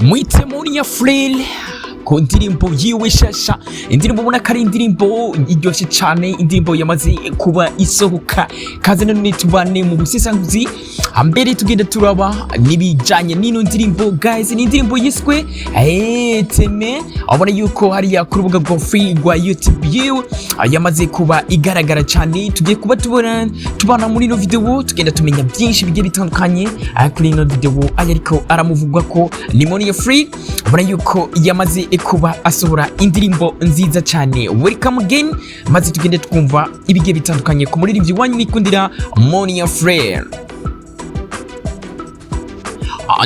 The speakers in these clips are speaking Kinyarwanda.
mwite Monia Fleur ku ndirimbo yiwe shasha, indirimbo ubona ko ari indirimbo iryoshye cyane, indirimbo yamaze kuba isohoka. Kaze none tubane mu busesanguzi ambere tugenda turaba nibijanye n'ino ndirimbo guys. Ni indirimbo yiswe teme, abona yuko hari ya ku rubuga rwa free rwa YouTube yiwe yamaze kuba igaragara cyane. Tugiye kuba tubana muri no video, tugenda tumenya byinshi bigiye bitandukanye kuri ino video. Ariko aramuvugwa ko ni Monia Fleur, abona yuko yamaze kuba asohora indirimbo nziza cyane. Welcome again, maze tugende twumva ibigiye bitandukanye ku muririmbyi wanyu nikundira Monia Fleur.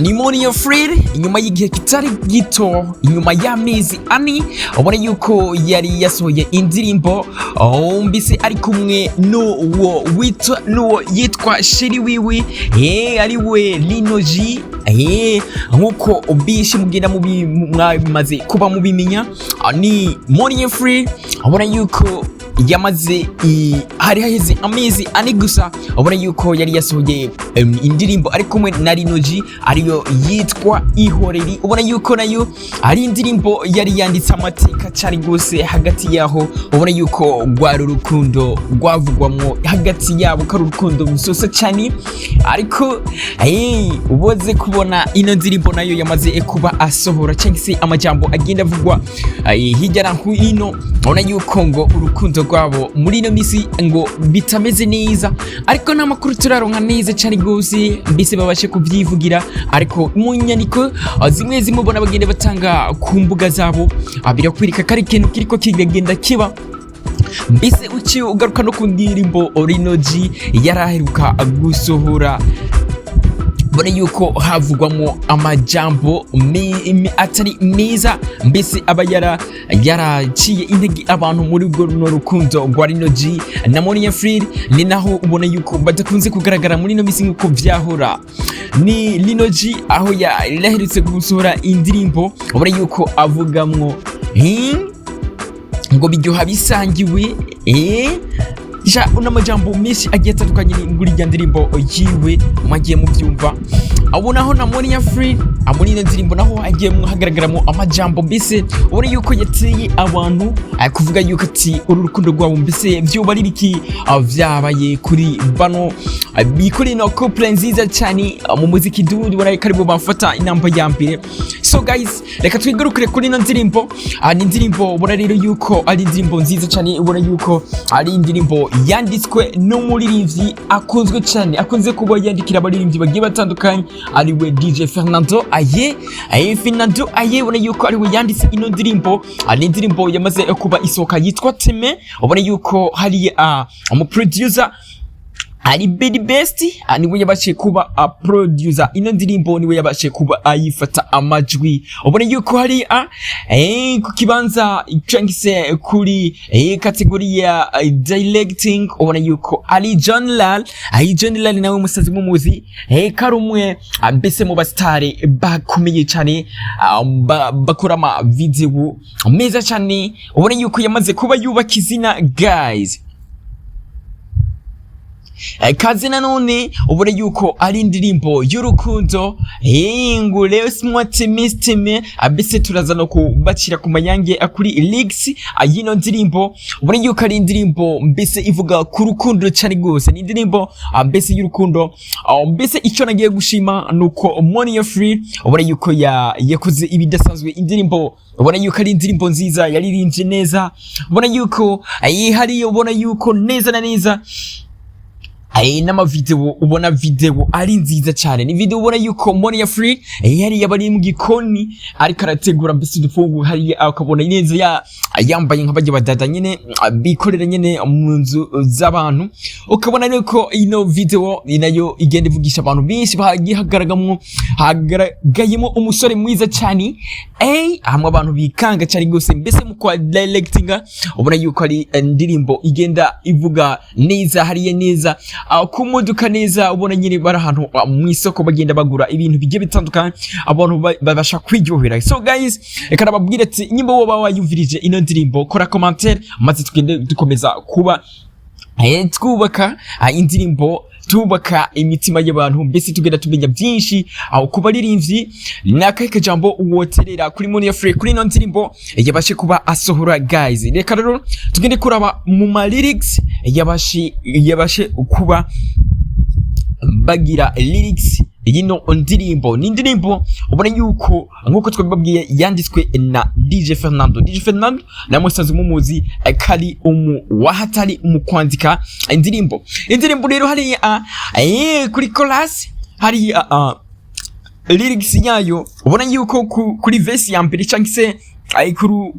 Ni Monia Fleur inyuma y'igihe kitari gito, inyuma y'amezi ani, ubona yuko yari yasohoye indirimbo mbise ari kumwe n'uwo yitwa sheri wiwe ariwe Linoji. Nkuko beshi mugenda mwabimaze kuba mubimenya, ni Monia Fleur ubona yuko yamaze hari haheze amezi ane gusa, ubona yuko yari yasohoye indirimbo ari kumwe na Linoji ariyo yitwa ihoreri. Ubona yuko nayo ari indirimbo yari yanditse amateka cyane gose hagati yaho, ubona yuko rwari urukundo rwavugwamwo hagati yabo, ko urukundo rusosa cyane. Ariko uboze kubona ino ndirimbo nayo yamaze kuba asohora cyangwa se amajambo agenda avugwa hirya no hino, ubona yuko ngo urukundo rwabo muri ino misi ngo bitameze neza, ariko nta makuru turaronka neza cyane gose mbese babashe kubyivugira. Ariko mu nyandiko zimwe zimubona bagenda batanga ku mbuga zabo birakwereka ko ari ikintu kiriko kigenda kiba. Mbese uci ugaruka no ku ndirimbo Linoji yaraheruka gusohora, bone yuko havugwamo amajambo atari meza, mbese aba yaraciye intege abantu muri urwo rukundo rwa Linoji na Monia Fleur. Ni naho ubona yuko badakunze kugaragara muri ino misi nk'uko vyahora. Ni Linoji aho yaherutse gusohora indirimbo, ubona yuko avugamwo ngo biryoha bisangiwe unamajambo menshi agiye atandukanye muri ya ndirimbo yiwe mwagiye mubyumva. Abonaho na Monia Fleur muri ino ndirimbo naho agiye hagaragaramo amajambo, mbese ubona yuko yateye abantu kuvuga yuko ati uru rukundo rwabo mbese byo bari biki vyabaye kuri bano bikuri no couple nziza cyane mu muziki dundi, bora karibo bafata inamba ya mbere. So guys, reka twigarukire kuri ino ndirimbo. Ni indirimbo ubona rero yuko ari indirimbo nziza cyane, ubona yuko ari indirimbo yanditswe n'umuririmbyi akunzwe cyane, akunze kuba yandikira abaririmbyi bagiye batandukanye, ariwe DJ Fernando Aye. Ubona yuko ariwe yanditse ino ndirimbo. Ni indirimbo yamaze kuba isohoka yitwa teme. Ubona yuko hari umuproducer ari best, niwe yabashe kuba producer ino ndirimbo, niwe yabashe kuba ayifata amajwi. Ubona yuko hari ku kibanza cyangise kuri kategori ya directing, ubona yuko ari John Lal nawe musazi mumuzi karumwe mbese mu bastare bakomeye cyane bakora ama video meza cyane. Ubona yuko yamaze kuba yubaka izina guys. Kaze nanone ubona yuko ari indirimbo y'urukundo ngo leo simwateme abese turaza no kubacira ku mayange kuri lyrics y'ino ndirimbo. Ubona yuko ari indirimbo mbese ivuga ku rukundo cyane gose, ni indirimbo mbese y'urukundo. Mbese icyo nagiye gushima nuko Monia Fleur ubona yuko yakoze ibidasanzwe indirimbo. Ubona yuko ari indirimbo nziza, yaririmbye neza, ubona yuko ubona yuko neza na neza n'ama video. Ubona video ari nziza cyane, ni video ubona yuko Monia Fleur yari yabari mu gikoni ariko arategura mbese udufungu, hari akabona neza yambaye nk'abaje badada nyene bikorera nyene mu nzu z'abantu. Ukabona yuko ino video inayo igenda ivugisha abantu benshi hagaragayemo umusore mwiza cyane hamwe abantu bikanga cyane gose, mbese mu kwa directinga. Ubona yuko ari indirimbo igenda ivuga neza, hariye neza kumuduka neza. Ubona nyine bari ahantu mu isoko bagenda bagura ibintu bigiye bitandukanye, abantu babasha kwiryohera. So guys, reka nababwire ati nyimbo woba wayumvirije ino ndirimbo, kora commentaire maze tugende dukomeza kuba twubaka indirimbo tubaka imitima y'abantu mbese tugenda tumenya byinshi aho kuba ririmvyi nakahe kajambo woterera kuri Monia Fleur kuri no ndirimbo yabashe kuba asohora guys. Reka rero tugende kuraba mu ma lyrics yabashe kuba bagira lyrics yino ndirimbo. Ni indirimbo ubona yuko nkuko twabibabwiye yanditswe na DJ Fernando na musazi mumuzi kali wahatari mu kwandika indirimbo rero hari kuri chorus hari lyrics yayo ubona yuko kuri verse ya mbere cyangwa se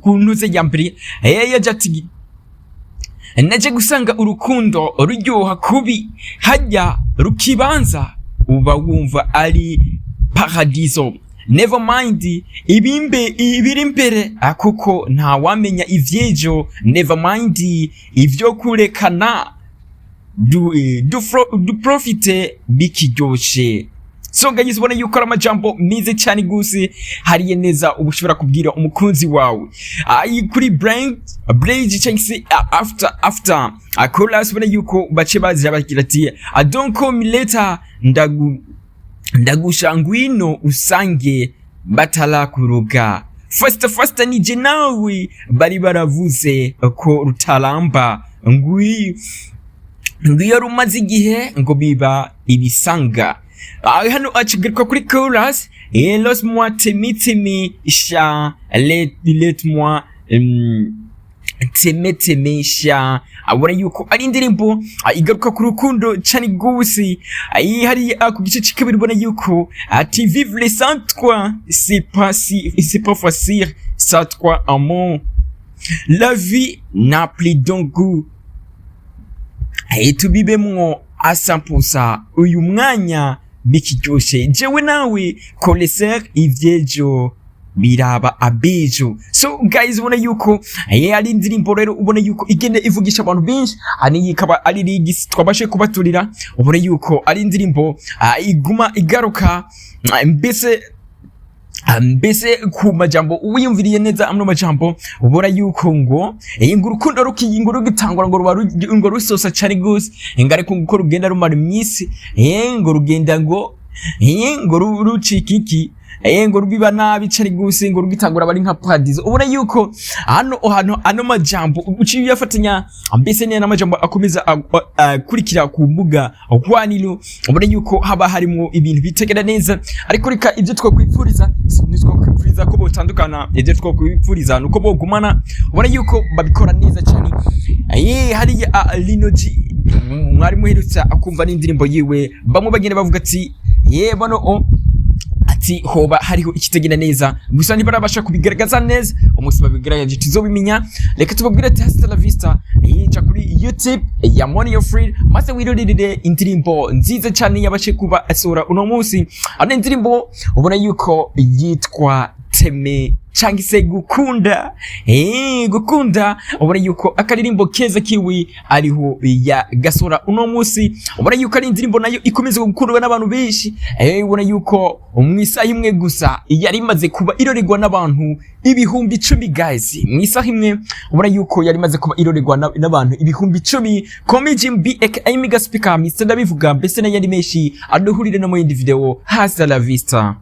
ku ntuze ya mbere yajati naje gusanga urukundo ruryoha kubi hajya rukibanza uba wumva ari paradiso, never mind ibiri imbere kuko nta wamenya ivyejo, never mind ivyo kurekana du profite bikiryoshe. So guys, ubona yuko ari amajambo meze cyane gusi hariye neza ubushobora kubwira umukunzi wawe kuri bridge cyangwa se after chorus ubona yuko bace bazira bagira ati don't call me later ndagusha ngwino usange batalakuruga first nije nawe bari baravuze ko rutaramba ngwiyo rumaze igihe ngo biba ibisanga. Hano achigerwa kuri chorus laisse-moi t'aimer sha let-moi t'aimer sha. Abona yuko ari indirimbo igaruka ku rukundo cyane gusi hari ku gice cy'ikabiri ubona yuko ati vive les sans toi c'est pas facile sans toi amour la vie n'a plus de goût tubibemwo à 100% uyu mwanya bikiryoshe jewe nawe koleser ivyejo biraba abejo. So guys, ubona yuko ari indirimbo rero ubona yuko igende ivugisha abantu benshi ikaba ari rigisi twabashe kubaturira. Ubona yuko ari indirimbo iguma igaruka mbese ku majambo uyumviriye neza amno majambo ubona yuko ngo urukundo rukiyingura gitangura ngo rusosa cyane gose ngare ko gukora ugenda rumara imisi ngo rugenda ngo rucikiki ngo rubiba nabi cyane gose ngo rugitangura bari nka paradiso. Ubona yuko ano majambo uciye yafatanya mbese ne n'amajambo akomeza kurikira ku mbuga kwanilo. Ubona yuko haba harimo ibintu bitegera neza ariko reka ibyo twakwifuriza ko botandukana, ibyo twakwifuriza nuko bogumana. Ubona yuko babikora neza cyane hari linoji mwari muherutse akumva n'indirimbo yiwe bamwe bagenda bavuga ati bano ati hoba hariho ikitegena neza gusa ntibarabasha kubigaragaza neza umunsi babigaragaje tuzobimenya. Reka tubabwire ati hasta la vista yica kuri YouTube ya Monia Fleur maze wirorere indirimbo nziza cyane yabashe kuba asohora unumusi. Ano indirimbo ubona yuko yitwa teme cyangwa se gukunda gukunda. Ubona yuko akaririmbo keza kiwi ariho ya gasora unumusi. Ubona yuko ari indirimbo nayo ikomeza gukundwa n'abantu benshi. Ubona yuko umwisaha imwe gusa yari imaze kuba iroregwa n'abantu ibihumbi 10 guys. Mwisaha imwe ubona yuko yari imaze kuba iroregwa n'abantu ibihumbi 10. Comedy BK Amiga speaker Mr ndabivuga mbese na yari meshi aduhurire no mu yindi video. Hasta la vista.